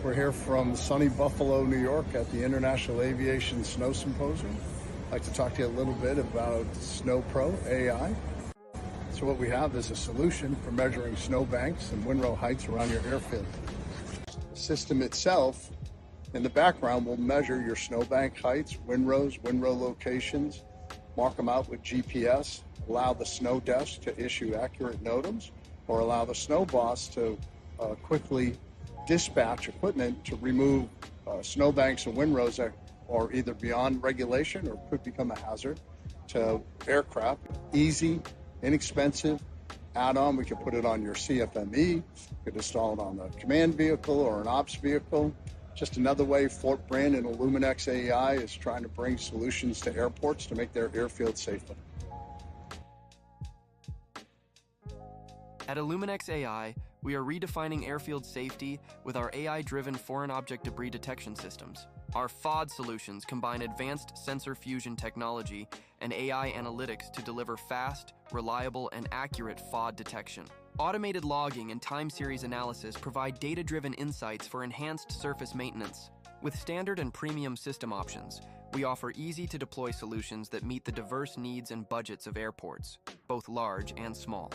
We're here from sunny Buffalo, New York at the International Aviation Snow Symposium. I'd like to talk to you a little bit about SnowPro AI. So what we have is a solution for measuring snowbanks and windrow heights around your airfield. The system itself, in the background, will measure your snowbank heights, windrows, windrow locations, mark them out with GPS, allow the snow desk to issue accurate NOTAMs, or allow the snow boss to quickly dispatch equipment to remove snowbanks and windrows that are either beyond regulation or could become a hazard to aircraft. Easy, inexpensive add-on. We could put it on your CFME, you could install it on a command vehicle or an ops vehicle. Just another way Fortbrand and Illuminex AI is trying to bring solutions to airports to make their airfield safer. At Illuminex AI, we are redefining airfield safety with our AI-driven foreign object debris detection systems. Our FOD solutions combine advanced sensor fusion technology and AI analytics to deliver fast, reliable, and accurate FOD detection. Automated logging and time series analysis provide data-driven insights for enhanced surface maintenance. With standard and premium system options, we offer easy-to-deploy solutions that meet the diverse needs and budgets of airports, both large and small.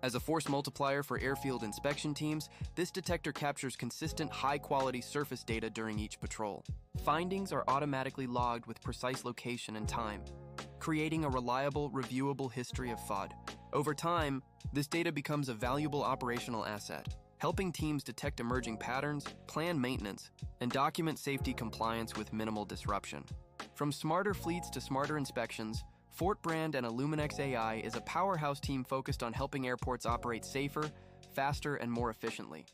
As a force multiplier for airfield inspection teams, this detector captures consistent, high-quality surface data during each patrol. Findings are automatically logged with precise location and time, creating a reliable, reviewable history of FOD. Over time, this data becomes a valuable operational asset, helping teams detect emerging patterns, plan maintenance, and document safety compliance with minimal disruption. From smarter fleets to smarter inspections, Fortbrand and Illuminex AI is a powerhouse team focused on helping airports operate safer, faster, and more efficiently.